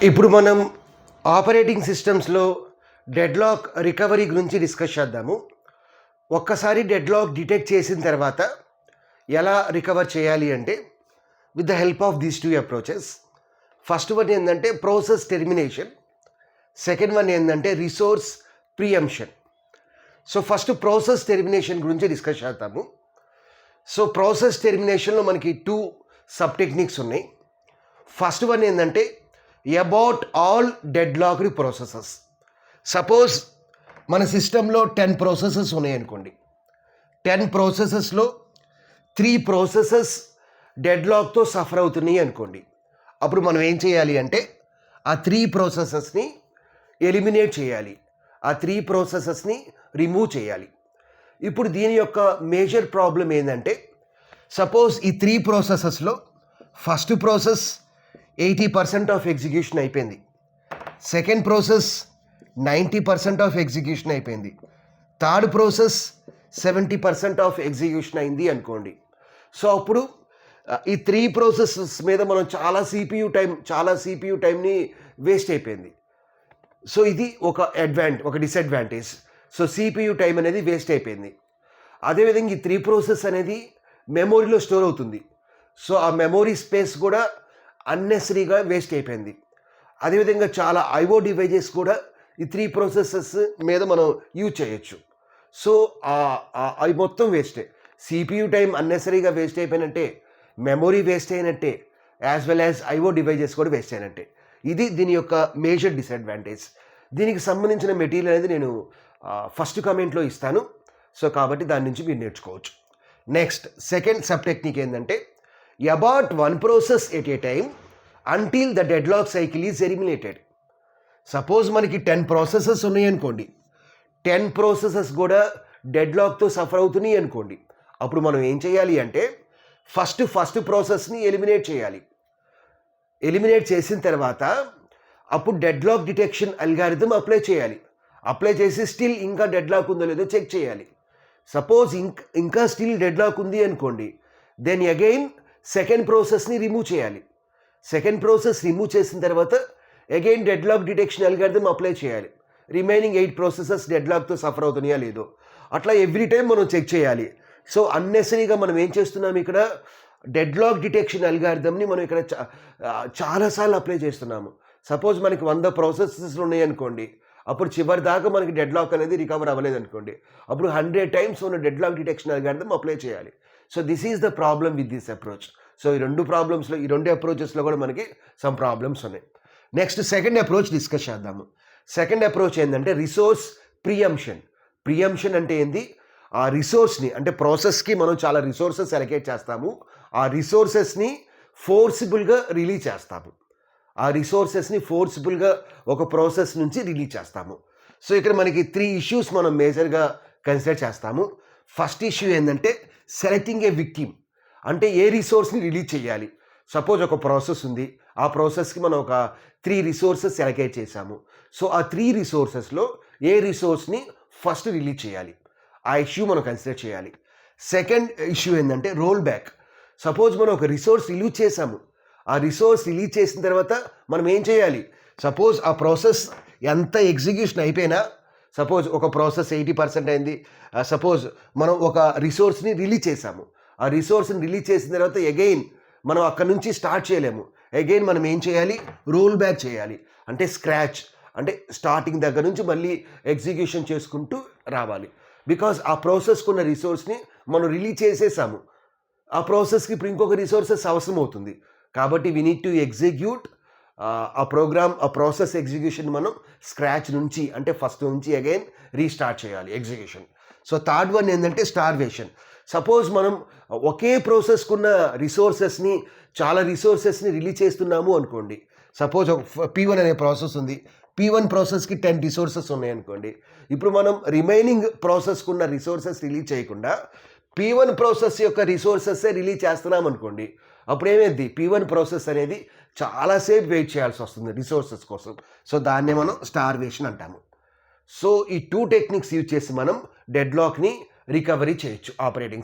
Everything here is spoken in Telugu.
ఇప్పుడు మనం ఆపరేటింగ్ సిస్టమ్స్లో డెడ్లాక్ రికవరీ గురించి డిస్కస్ చేద్దాము. ఒక్కసారి డెడ్లాక్ డిటెక్ట్ చేసిన తర్వాత ఎలా రికవర్ చేయాలి అంటే with the help of these two approaches. First one ఏంటంటే ప్రాసెస్ టెర్మినేషన్, సెకండ్ వన్ ఏంటంటే resource preemption. So first process termination గురించి డిస్కస్ చేద్దాము. సో ప్రాసెస్ టెర్మినేషన్లో మనకి టూ సబ్ టెక్నిక్స్ ఉన్నాయి. ఫస్ట్ వన్ ఏంటంటే about all deadlocked processes. Suppose మన సిస్టంలో 10 ప్రాసెసెస్ ఉన్నాయనుకోండి. 10 ప్రాసెసెస్లో 3 ప్రాసెసెస్ డెడ్లాక్తో సఫర్ అవుతున్నాయి అనుకోండి. అప్పుడు మనం ఏం చేయాలి అంటే ఆ 3 ప్రాసెసెస్ని ఎలిమినేట్ చేయాలి, ఆ 3 ప్రాసెసెస్ని రిమూవ్ చేయాలి. ఇప్పుడు దీని యొక్క మేజర్ ప్రాబ్లం ఏంటంటే సపోజ్ ఈ 3 ప్రాసెసెస్లో ఫస్ట్ ప్రాసెస్ 80% ఆఫ్ ఎగ్జిక్యూషన్ అయిపోయింది, సెకండ్ ప్రాసెస్ 90% ఆఫ్ ఎగ్జిక్యూషన్ అయిపోయింది, థర్డ్ ప్రాసెస్ 70% ఆఫ్ ఎగ్జిక్యూషన్ అయింది అనుకోండి. సో అప్పుడు ఈ 3 ప్రాసెసెస్ మీద మనం చాలా సిపియు టైంని వేస్ట్ అయిపోయింది. సో ఇది ఒక డిసడ్వాంటేజ్. సో సిపియు టైం అనేది వేస్ట్ అయిపోయింది. అదేవిధంగా ఈ 3 ప్రాసెస్ అనేది మెమొరీలో స్టోర్ అవుతుంది. సో ఆ మెమొరీ స్పేస్ కూడా అన్నెసరీగా వేస్ట్ అయిపోయింది. అదేవిధంగా చాలా ఐఓ డివైజెస్ కూడా ఈ 3 ప్రాసెసెస్ మీద మనం యూజ్ చేయొచ్చు. సో అవి మొత్తం వేస్టే. సిపియు టైం అన్నెసరీగా వేస్ట్ అయిపోయినట్టే, మెమొరీ వేస్ట్ అయినట్టే, as well as IO devices కూడా వేస్ట్ అయినట్టే. ఇది దీని యొక్క మేజర్ డిసడ్వాంటేజ్. దీనికి సంబంధించిన మెటీరియల్ అనేది నేను ఫస్ట్ కమెంట్లో ఇస్తాను. సో కాబట్టి దాని నుంచి మీరు నేర్చుకోవచ్చు. నెక్స్ట్ సెకండ్ సబ్ టెక్నిక్ ఏంటంటే about 1 process at a time until the deadlock cycle is eliminated. Suppose మనకి 10 ప్రాసెసెస్ ఉన్నాయనుకోండి, 10 ప్రాసెసెస్ కూడా డెడ్లాక్తో సఫర్ అవుతున్నాయి అనుకోండి. అప్పుడు మనం ఏం చేయాలి అంటే ఫస్ట్ ప్రాసెస్ని ఎలిమినేట్ చేయాలి. ఎలిమినేట్ చేసిన తర్వాత అప్పుడు డెడ్లాక్ డిటెక్షన్ అల్గారిథం అప్లై చేయాలి. అప్లై చేసి స్టిల్ ఇంకా డెడ్లాక్ ఉందో లేదో చెక్ చేయాలి. సపోజ్ ఇంకా స్టిల్ డెడ్లాక్ ఉంది అనుకోండి, దెన్ అగైన్ సెకండ్ ప్రాసెస్ని రిమూవ్ చేయాలి. సెకండ్ ప్రాసెస్ రిమూవ్ చేసిన తర్వాత again deadlock detection algorithm apply చేయాలి. రిమైనింగ్ 8 ప్రాసెసెస్ డెడ్లాక్తో సఫర్ అవుతున్నాయా లేదో అట్లా ఎవ్రీ టైం మనం చెక్ చేయాలి. సో అన్నెసరీగా మనం ఏం చేస్తున్నాం, ఇక్కడ డెడ్లాక్ డిటెక్షన్ అల్గారిథంని మనం ఇక్కడ చాలాసార్లు అప్లై చేస్తున్నాము. సపోజ్ మనకి 100 ప్రాసెసెస్లు ఉన్నాయనుకోండి, అప్పుడు చివరి దాకా మనకి డెడ్లాక్ అనేది రికవర్ అవ్వలేదు అనుకోండి, అప్పుడు 100 టైమ్స్ ఉన్న డెడ్లాక్ డిటెక్షన్ అల్గారిథం అప్లై చేయాలి. So this is the problem with this approach. So ఈ రెండు అప్రోచెస్లో కూడా మనకి సమ్ ప్రాబ్లమ్స్ ఉన్నాయి. నెక్స్ట్ సెకండ్ అప్రోచ్ డిస్కస్ చేద్దాము. సెకండ్ అప్రోచ్ ఏంటంటే రిసోర్స్ ప్రియంప్షన్. ప్రియంప్షన్ అంటే ఏంది, ఆ రిసోర్స్ని అంటే ప్రాసెస్కి మనం చాలా రిసోర్సెస్ అలొకేట్ చేస్తాము, ఆ రిసోర్సెస్ని ఫోర్సిబుల్గా రిలీజ్ చేస్తాము. ఆ రిసోర్సెస్ని ఫోర్సిబుల్గా ఒక ప్రాసెస్ నుంచి రిలీజ్ చేస్తాము. సో ఇక్కడ మనకి 3 ఇష్యూస్ మనం మేజర్గా కన్సిడర్ చేస్తాము. ఫస్ట్ ఇష్యూ ఏంటంటే సెలెక్టింగ్ ఏ విక్టిమ్, అంటే ఏ రిసోర్స్ని రిలీజ్ చేయాలి. సపోజ్ ఒక ప్రాసెస్ ఉంది, ఆ ప్రాసెస్కి మనం ఒక 3 రిసోర్సెస్ అలొకేట్ చేసాము. సో ఆ 3 రిసోర్సెస్లో ఏ రిసోర్స్ని ఫస్ట్ రిలీజ్ చేయాలి, ఆ ఇష్యూ మనం కన్సిడర్ చేయాలి. సెకండ్ ఇష్యూ ఏంటంటే రోల్ బ్యాక్. సపోజ్ మనం ఒక రిసోర్స్ రిలీజ్ చేసాము, ఆ రిసోర్స్ రిలీజ్ చేసిన తర్వాత మనం ఏం చేయాలి, సపోజ్ ఆ ప్రాసెస్ ఎంత ఎగ్జిక్యూషన్ అయిపోయినా, సపోజ్ ఒక ప్రాసెస్ 80% అయింది, సపోజ్ మనం ఒక రిసోర్స్ని రిలీజ్ చేసాము, ఆ రిసోర్స్ని రిలీజ్ చేసిన తర్వాత అగైన్ మనం అక్కడ నుంచి స్టార్ట్ చేయలేము. అగైన్ మనం ఏం చేయాలి, రోల్ బ్యాక్ చేయాలి. అంటే స్క్రాచ్, అంటే స్టార్టింగ్ దగ్గర నుంచి మళ్ళీ ఎగ్జిక్యూషన్ చేసుకుంటూ రావాలి. బికాజ్ ఆ ప్రాసెస్కి ఉన్న రిసోర్స్ని మనం రిలీజ్ చేసేసాము, ఆ ప్రాసెస్కి ఇప్పుడు ఇంకొక రిసోర్సెస్ అవసరం అవుతుంది. కాబట్టి వీ నీడ్ టు ఎగ్జిక్యూట్ ఆ ప్రోగ్రామ్, ఆ ప్రాసెస్ ఎగ్జిక్యూషన్ మనం స్క్రాచ్ నుంచి అంటే ఫస్ట్ నుంచి అగైన్ రీస్టార్ట్ చేయాలి ఎగ్జిక్యూషన్. సో థర్డ్ వన్ ఏంటంటే స్టార్వేషన్. సపోజ్ మనం ఒకే ప్రాసెస్కున్న చాలా రిసోర్సెస్ని రిలీజ్ చేస్తున్నాము అనుకోండి. సపోజ్ ఒక P1 అనే ప్రాసెస్ ఉంది, P1 ప్రాసెస్కి 10 రిసోర్సెస్ ఉన్నాయనుకోండి. ఇప్పుడు మనం రిమైనింగ్ ప్రాసెస్కున్న రిసోర్సెస్ రిలీజ్ చేయకుండా P1 ప్రాసెస్ యొక్క రిసోర్సెస్సే రిలీజ్ చేస్తున్నాం అనుకోండి, అప్పుడు ఏమైంది, P1 ప్రాసెస్ అనేది చాలాసేపు వెయిట్ చేయాల్సి వస్తుంది రిసోర్సెస్ కోసం. సో దాన్నే మనం స్టార్వేషన్ అంటాము. సో ఈ 2 టెక్నిక్స్ యూజ్ చేసి మనం డెడ్లాక్ని రికవరీ చేయొచ్చు ఆపరేటింగ్ సిస్టమ్.